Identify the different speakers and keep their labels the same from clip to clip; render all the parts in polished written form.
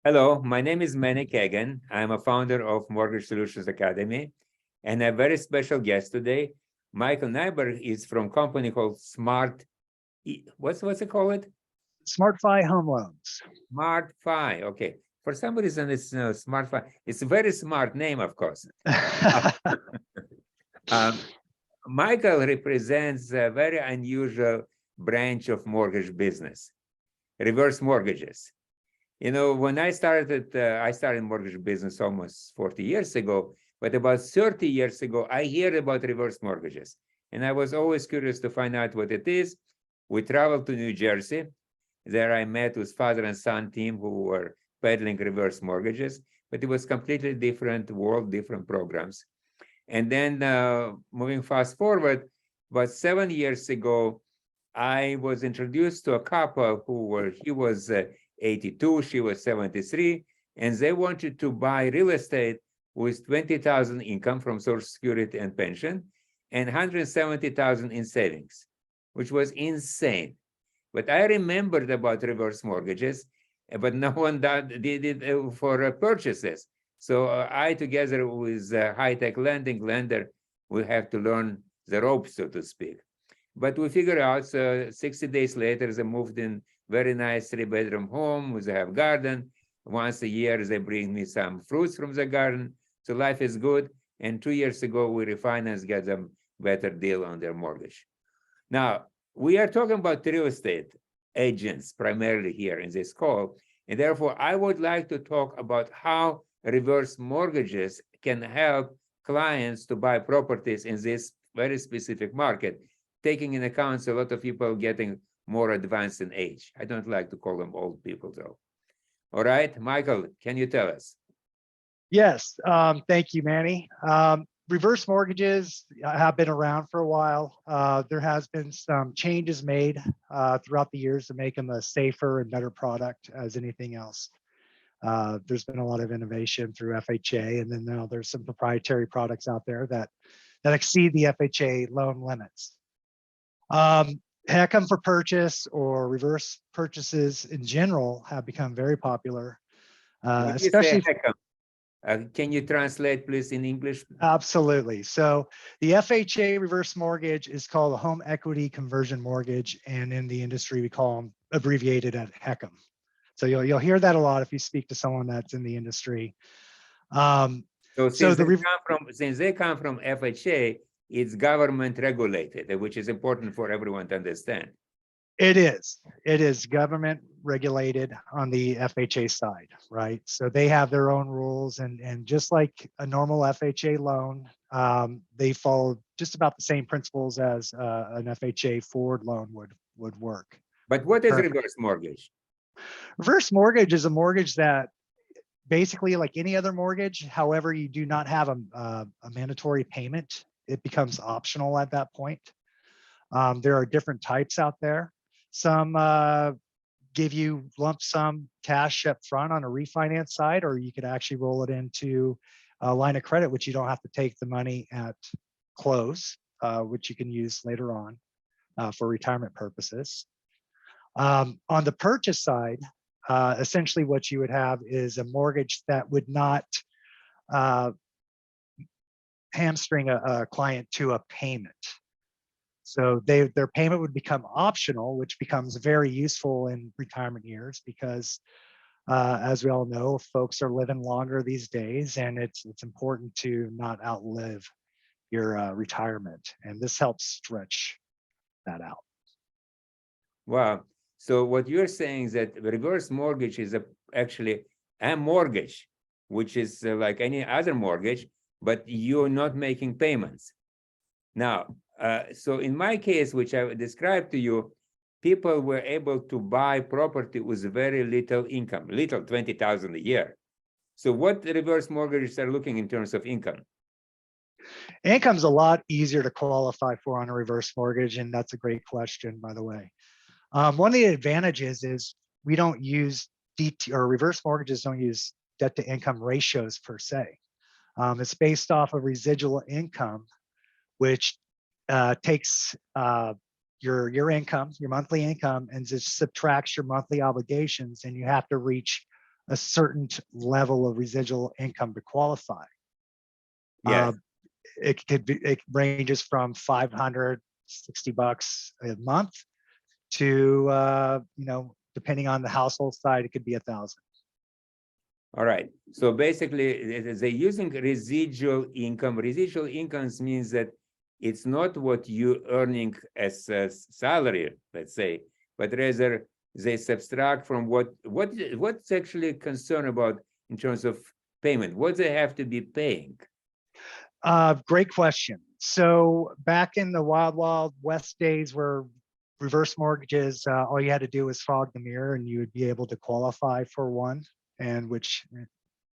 Speaker 1: Hello, my name is Manny Kagan. I'm a founder of Mortgage Solutions Academy, and a very special guest today. Michael Nighbert is from a company called what's it called?
Speaker 2: Smartfi Home Loans.
Speaker 1: Smartfi. Okay. For some reason, it's Smartfi. It's a very smart name, of course. Um, Michael represents a very unusual branch of mortgage business, reverse mortgages. When I started mortgage business almost 40 years ago, but about 30 years ago, I heard about reverse mortgages. And I was always curious to find out what it is. We traveled to New Jersey. There I met with father and son team who were peddling reverse mortgages, but it was completely different world, different programs. And then moving fast forward, about 7 years ago, I was introduced to a couple he was 82, she was 73, and they wanted to buy real estate with 20,000 income from Social Security and pension and 170,000 in savings, which was insane. But I remembered about reverse mortgages, but no one did it for purchases. So I, together with a high-tech lending lender, will have to learn the ropes, so to speak. But we figured out, so 60 days later, they moved in very nice 3-bedroom home with a half garden. Once a year, they bring me some fruits from the garden. So life is good. And 2 years ago, we refinanced, get them better deal on their mortgage. Now, we are talking about real estate agents primarily here in this call. And therefore, I would like to talk about how reverse mortgages can help clients to buy properties in this very specific market, taking in account a lot of people getting more advanced in age. I don't like to call them old people, though. All right, Michael, can you tell us?
Speaker 2: Yes, thank you, Manny. Reverse mortgages have been around for a while. There has been some changes made throughout the years to make them a safer and better product as anything else. There's been a lot of innovation through FHA, and then now there's some proprietary products out there that exceed the FHA loan limits. HECM for purchase or reverse purchases in general have become very popular,
Speaker 1: What do you say,
Speaker 2: especially.
Speaker 1: can you translate, please, in English?
Speaker 2: Absolutely. So the FHA reverse mortgage is called a home equity conversion mortgage, and in the industry we call them abbreviated at HECM. So you'll hear that a lot if you speak to someone that's in the industry.
Speaker 1: So since they come from FHA, it's government regulated, which is important for everyone to understand.
Speaker 2: It is government regulated on the FHA side, right? So they have their own rules, and just like a normal FHA loan, they follow just about the same principles as an FHA forward loan would work.
Speaker 1: But what is reverse mortgage?
Speaker 2: Reverse mortgage is a mortgage that basically, like any other mortgage, however, you do not have a mandatory payment. It becomes optional at that point. There are different types out there. Some give you lump sum cash up front on a refinance side, or you could actually roll it into a line of credit, which you don't have to take the money at close, which you can use later on for retirement purposes. On the purchase side, essentially what you would have is a mortgage that would not hamstring a client to a payment. So their payment would become optional, which becomes very useful in retirement years because, as we all know, folks are living longer these days, and it's important to not outlive your retirement, and this helps stretch that out.
Speaker 1: Wow. So what you're saying is that reverse mortgage is actually a mortgage, which is like any other mortgage, but you're not making payments. Now, so in my case, which I described to you, people were able to buy property with very little income, 20,000 a year. So what reverse mortgages are looking in terms of income?
Speaker 2: Income's a lot easier to qualify for on a reverse mortgage, and that's a great question, by the way. One of the advantages is we don't use DT, or reverse mortgages don't use debt to income ratios per se. It's based off of residual income, which takes your income, your monthly income, and just subtracts your monthly obligations, and you have to reach a certain level of residual income to qualify.
Speaker 1: Yes.
Speaker 2: It ranges from $560 a month to depending on the household side, it could be 1,000.
Speaker 1: All right. So basically, they're using residual income. Residual incomes means that it's not what you earning as a salary, let's say, but rather they subtract from what's actually concerned about in terms of payment. What they have to be paying.
Speaker 2: Great question. So back in the wild west days where reverse mortgages, all you had to do was fog the mirror and you would be able to qualify for one. And which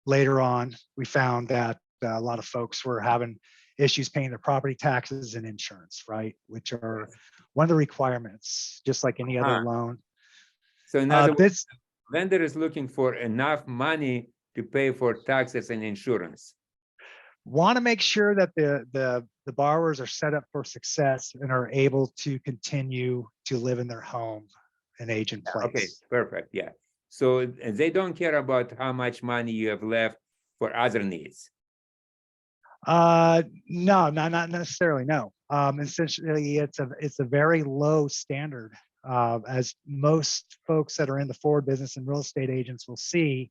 Speaker 2: later on, we found that a lot of folks were having issues paying their property taxes and insurance, right? Which are one of the requirements, just like any other loan.
Speaker 1: So in other words, lender is looking for enough money to pay for taxes and insurance.
Speaker 2: Want to make sure that the borrowers are set up for success and are able to continue to live in their home and age in place.
Speaker 1: Okay, perfect. Yeah. So they don't care about how much money you have left for other needs.
Speaker 2: No, not necessarily. No. Essentially, it's a very low standard. As most folks that are in the forward business and real estate agents will see,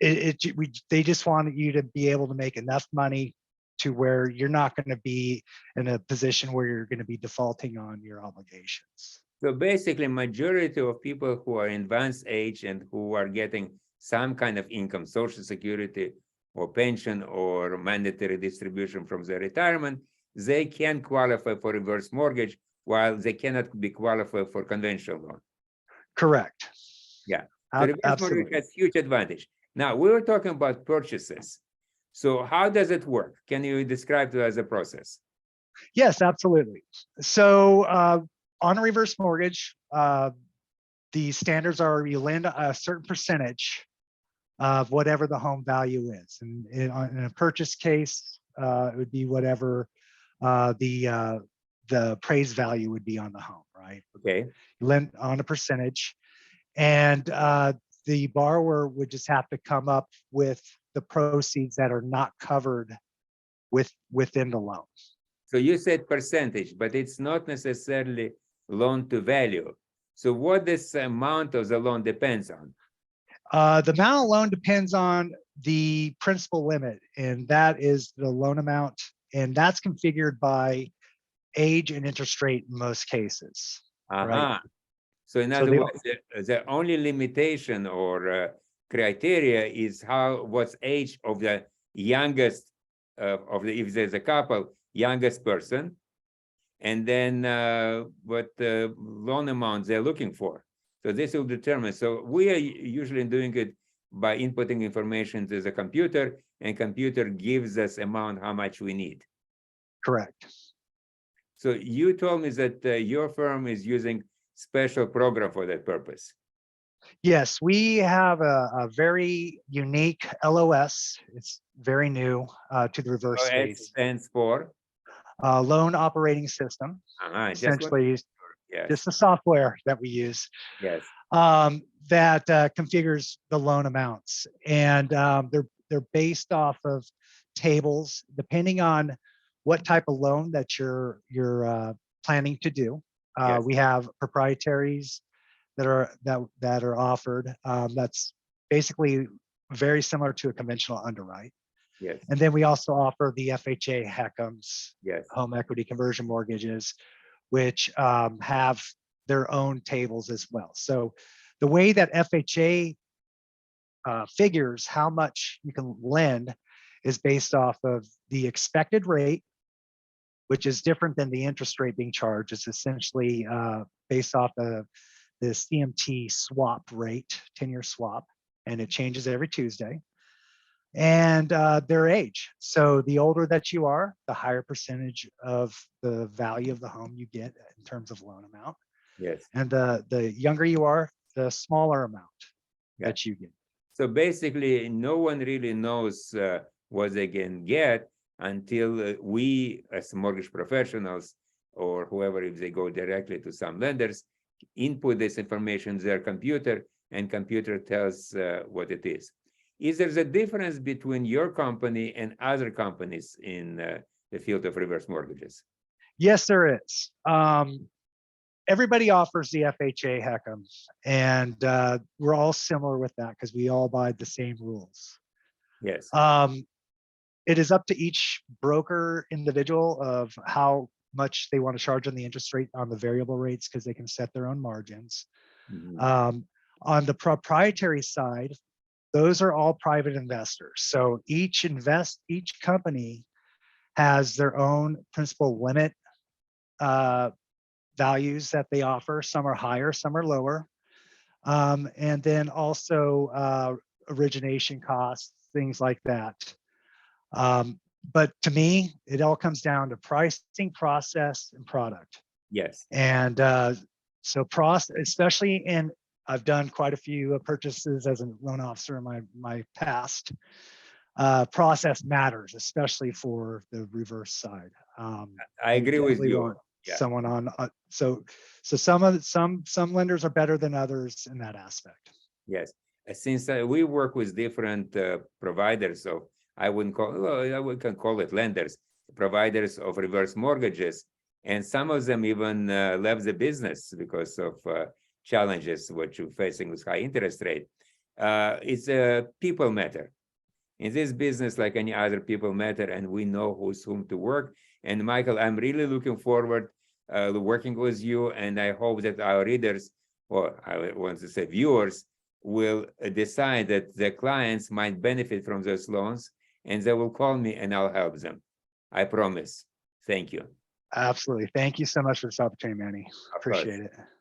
Speaker 2: they just want you to be able to make enough money to where you're not going to be in a position where you're going to be defaulting on your obligations.
Speaker 1: So basically, majority of people who are in advanced age and who are getting some kind of income, Social Security or pension or mandatory distribution from their retirement, they can qualify for reverse mortgage while they cannot be qualified for conventional loan.
Speaker 2: Correct.
Speaker 1: Yeah. So reverse mortgage has huge advantage. Now, we were talking about purchases. So how does it work? Can you describe to us the process?
Speaker 2: Yes, absolutely. So on a reverse mortgage, the standards are you lend a certain percentage of whatever the home value is. And in a purchase case, it would be whatever the appraised value would be on the home, right?
Speaker 1: Okay.
Speaker 2: You lend on a percentage. And the borrower would just have to come up with the proceeds that are not covered within the loan.
Speaker 1: So you said percentage, but it's not necessarily loan to value. So what this amount of the loan depends on?
Speaker 2: The amount of loan depends on the principal limit, and that is the loan amount, and that's configured by age and interest rate in most cases. Right?
Speaker 1: So in other words, the only limitation or criteria is what's age of the youngest if there's a couple, youngest person, and then what loan amount they're looking for. So this will determine. So we are usually doing it by inputting information to the computer, and computer gives us amount how much we need.
Speaker 2: Correct.
Speaker 1: So you told me that your firm is using special program for that purpose.
Speaker 2: Yes, we have a very unique LOS. It's very new to the reverse space.
Speaker 1: Stands for
Speaker 2: loan operating system. Essentially, just the software that we use.
Speaker 1: Yes.
Speaker 2: That configures the loan amounts, and they're based off of tables depending on what type of loan that you're planning to do.
Speaker 1: Yes.
Speaker 2: We have proprietaries that are offered. That's basically very similar to a conventional underwrite.
Speaker 1: Yes.
Speaker 2: And then we also offer the FHA HECMs,
Speaker 1: yes,
Speaker 2: home equity conversion mortgages, which have their own tables as well. So the way that FHA figures how much you can lend is based off of the expected rate, which is different than the interest rate being charged. It's essentially based off of the CMT swap rate, 10-year swap, and it changes every Tuesday. And their age. So the older that you are, the higher percentage of the value of the home you get in terms of loan amount.
Speaker 1: Yes.
Speaker 2: And the younger you are, the smaller amount that you get.
Speaker 1: So basically, no one really knows what they can get until we, as mortgage professionals, or whoever, if they go directly to some lenders, input this information in their computer, and computer tells what it is. Is there a difference between your company and other companies in the field of reverse mortgages?
Speaker 2: Yes, there is. Everybody offers the FHA HECM, and we're all similar with that because we all abide the same rules.
Speaker 1: Yes.
Speaker 2: It is up to each broker individual of how much they want to charge on the interest rate on the variable rates because they can set their own margins.
Speaker 1: Mhm.
Speaker 2: On the proprietary side, those are all private investors. So each company has their own principal limit values that they offer. Some are higher, some are lower. And then also origination costs, things like that. But to me, it all comes down to pricing, process, and product.
Speaker 1: Yes.
Speaker 2: And so especially in, I've done quite a few purchases as a loan officer in my past. Process matters, especially for the reverse side.
Speaker 1: I agree with
Speaker 2: Definitely
Speaker 1: you.
Speaker 2: want
Speaker 1: Yeah.
Speaker 2: someone on. So some lenders are better than others in that aspect.
Speaker 1: Yes. Since we work with different providers of, I wouldn't call, well, we can call it lenders, providers of reverse mortgages, and some of them even left the business because of challenges which you're facing with high interest rate. It's a people matter. In this business, like any other, people matter, and we know who's whom to work. And Michael, I'm really looking forward to working with you, and I hope that our readers, or I want to say viewers, will decide that the clients might benefit from those loans, and they will call me and I'll help them. I promise. Thank you.
Speaker 2: Absolutely. Thank you so much for this opportunity, Manny.
Speaker 1: Of course.
Speaker 2: Appreciate it.